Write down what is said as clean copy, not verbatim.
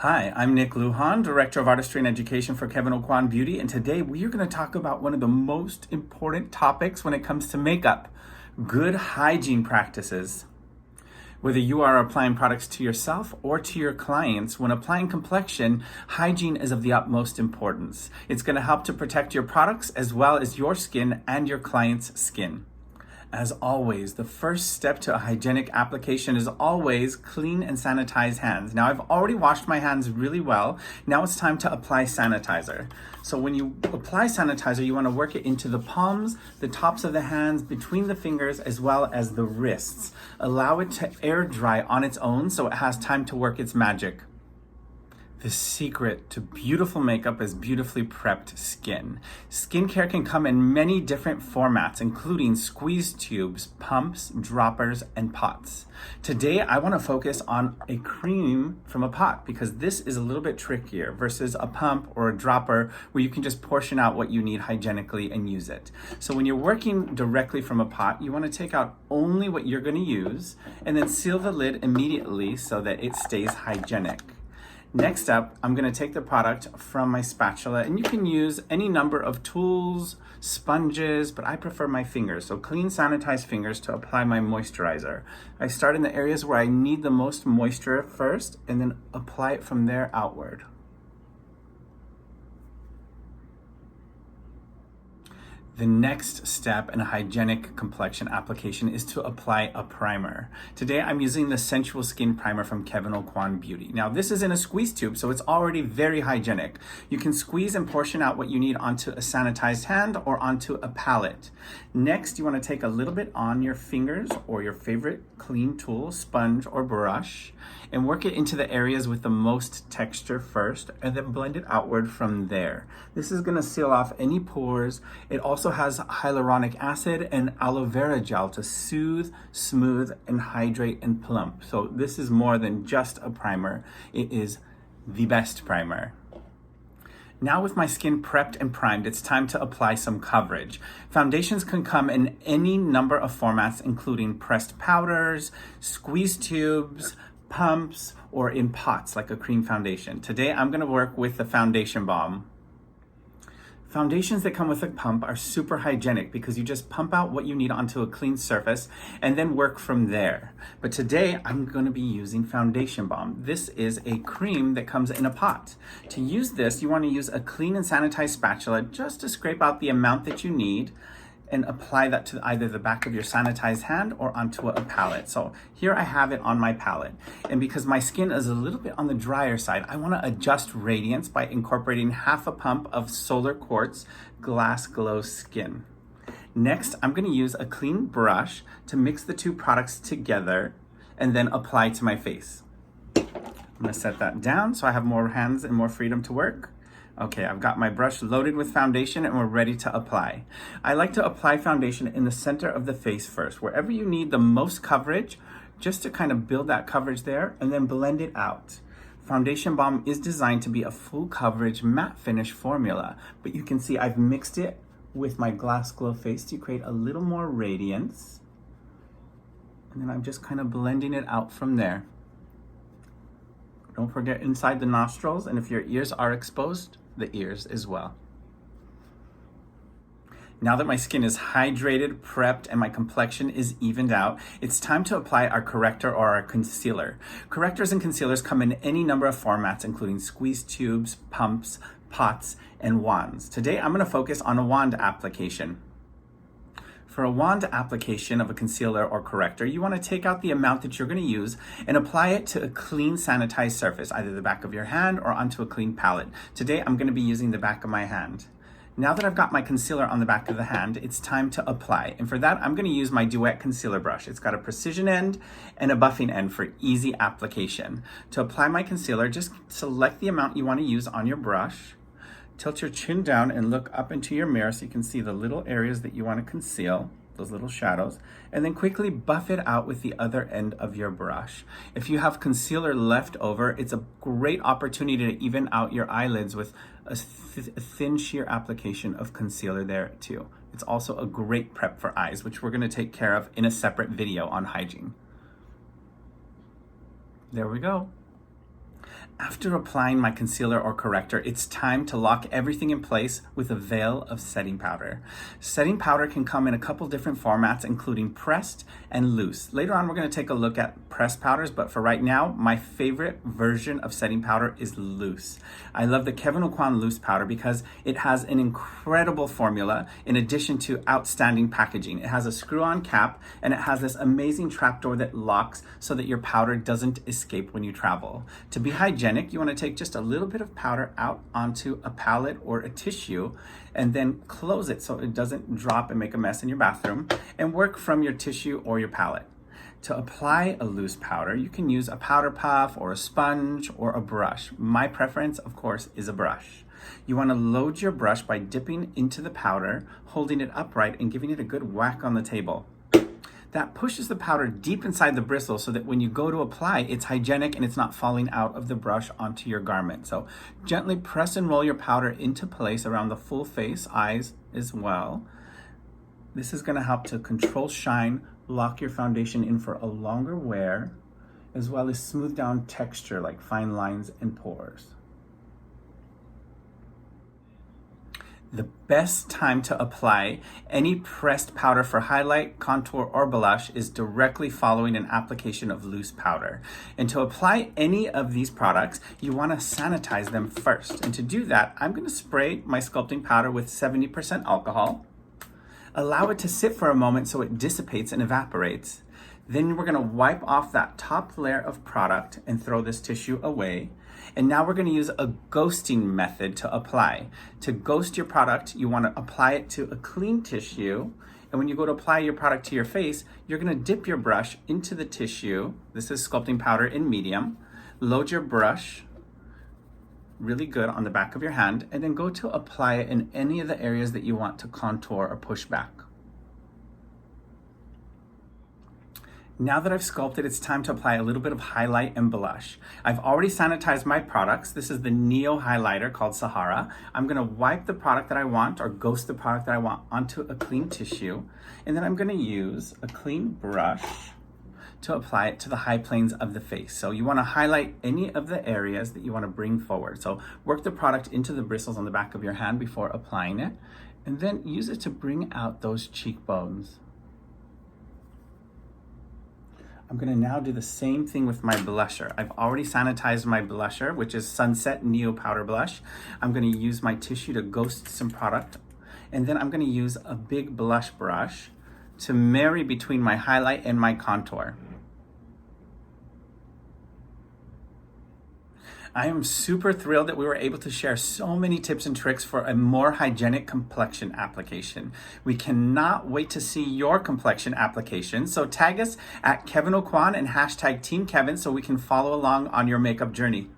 Hi, I'm NICKLUDAN, Director of Artistry and Education for Kevyn Aucoin Beauty, and today we are going to talk about one of the most important topics when it comes to makeup, good hygiene practices. Whether you are applying products to yourself or to your clients, when applying complexion, hygiene is of the utmost importance. It's going to help to protect your products as well as your skin and your client's skin. As always, the first step to a hygienic application is always clean and sanitize hands. Now, I've already washed my hands really well. Now it's time to apply sanitizer. So when you apply sanitizer, you want to work it into the palms, the tops of the hands, between the fingers, as well as the wrists. Allow it to air dry on its own so it has time to work its magic. The secret to beautiful makeup is beautifully prepped skin. Skincare can come in many different formats, including squeeze tubes, pumps, droppers, and pots. Today, I want to focus on a cream from a pot because this is a little bit trickier versus a pump or a dropper where you can just portion out what you need hygienically and use it. So when you're working directly from a pot, you want to take out only what you're going to use and then seal the lid immediately so that it stays hygienic. Next up, I'm going to take the product from my spatula, and you can use any number of tools, sponges, but I prefer my fingers. So clean, sanitized fingers to apply my moisturizer. I start in the areas where I need the most moisture first, and then apply it from there outward. The next step in a hygienic complexion application is to apply a primer. Today I'm using the Sensual Skin Primer from Kevyn Aucoin Beauty. Now this is in a squeeze tube, so it's already very hygienic. You can squeeze and portion out what you need onto a sanitized hand or onto a palette. Next, you want to take a little bit on your fingers or your favorite clean tool, sponge or brush, and work it into the areas with the most texture first, and then blend it outward from there. This is going to seal off any pores. It also has hyaluronic acid and aloe vera gel to soothe, smooth, and hydrate and plump. So this is more than just a primer. It is the best primer. Now with my skin prepped and primed, it's time to apply some coverage. Foundations can come in any number of formats, including pressed powders, squeeze tubes, pumps, or in pots like a cream foundation. Today I'm going to work with the foundation balm. Foundations that come with a pump are super hygienic because you just pump out what you need onto a clean surface and then work from there. But today I'm going to be using foundation balm. This is a cream that comes in a pot. To use this, you want to use a clean and sanitized spatula just to scrape out the amount that you need and apply that to either the back of your sanitized hand or onto a palette. So here I have it on my palette. And because my skin is a little bit on the drier side, I want to adjust radiance by incorporating half a pump of Solar Quartz Glass Glow Skin. Next, I'm going to use a clean brush to mix the two products together and then apply to my face. I'm going to set that down so I have more hands and more freedom to work. Okay, I've got my brush loaded with foundation and we're ready to apply. I like to apply foundation in the center of the face first, wherever you need the most coverage, just to kind of build that coverage there and then blend it out. Foundation balm is designed to be a full coverage matte finish formula, but you can see I've mixed it with my Glass Glow face to create a little more radiance. And then I'm just kind of blending it out from there. Don't forget inside the nostrils, and if your ears are exposed, the ears as well. Now that my skin is hydrated, prepped, and my complexion is evened out, it's time to apply our corrector or our concealer. Correctors and concealers come in any number of formats, including squeeze tubes, pumps, pots, and wands. Today, I'm going to focus on a wand application. For a wand application of a concealer or corrector, you want to take out the amount that you're going to use and apply it to a clean sanitized surface, either the back of your hand or onto a clean palette. Today, I'm going to be using the back of my hand. Now that I've got my concealer on the back of the hand, it's time to apply. And for that, I'm going to use my DUET concealer brush. It's got a precision end and a buffing end for easy application. To apply my concealer, just select the amount you want to use on your brush. Tilt your chin down and look up into your mirror so you can see the little areas that you want to conceal, those little shadows, and then quickly buff it out with the other end of your brush. If you have concealer left over, it's a great opportunity to even out your eyelids with a thin sheer application of concealer there too. It's also a great prep for eyes, which we're going to take care of in a separate video on hygiene. There we go. After applying my concealer or corrector, it's time to lock everything in place with a veil of setting powder. Setting powder can come in a couple different formats, including pressed and loose. Later on, we're going to take a look at pressed powders, but for right now, my favorite version of setting powder is loose. I love the Kevyn Aucoin loose powder because it has an incredible formula in addition to outstanding packaging. It has a screw-on cap and it has this amazing trapdoor that locks so that your powder doesn't escape when you travel. To be hygienic, you want to take just a little bit of powder out onto a palette or a tissue and then close it so it doesn't drop and make a mess in your bathroom, and work from your tissue or your palette. To apply a loose powder, you can use a powder puff or a sponge or a brush. My preference, of course, is a brush. You want to load your brush by dipping into the powder, holding it upright, and giving it a good whack on the table. That pushes the powder deep inside the bristle so that when you go to apply, it's hygienic and it's not falling out of the brush onto your garment. So gently press and roll your powder into place around the full face, eyes as well. This is going to help to control shine, lock your foundation in for a longer wear, as well as smooth down texture like fine lines and pores. The best time to apply any pressed powder for highlight, contour, or blush is directly following an application of loose powder. And to apply any of these products, you want to sanitize them first. And to do that, I'm going to spray my sculpting powder with 70% alcohol. Allow it to sit for a moment so it dissipates and evaporates. Then we're going to wipe off that top layer of product and throw this tissue away. And now we're going to use a ghosting method to apply. To ghost your product, you want to apply it to a clean tissue. And when you go to apply your product to your face, you're going to dip your brush into the tissue. This is sculpting powder in medium. Load your brush really good on the back of your hand, and then go to apply it in any of the areas that you want to contour or push back. Now that I've sculpted, it's time to apply a little bit of highlight and blush. I've already sanitized my products. This is the Neo highlighter called Sahara. I'm gonna wipe the product that I want, or ghost the product that I want, onto a clean tissue. And then I'm gonna use a clean brush to apply it to the high planes of the face. So you wanna highlight any of the areas that you wanna bring forward. So work the product into the bristles on the back of your hand before applying it, and then use it to bring out those cheekbones. I'm gonna now do the same thing with my blusher. I've already sanitized my blusher, which is Sunset Neo Powder Blush. I'm gonna use my tissue to ghost some product, and then I'm gonna use a big blush brush to marry between my highlight and my contour. I am super thrilled that we were able to share so many tips and tricks for a more hygienic complexion application. We cannot wait to see your complexion application, so tag us at Kevyn Aucoin and hashtag Team Kevyn so we can follow along on your makeup journey.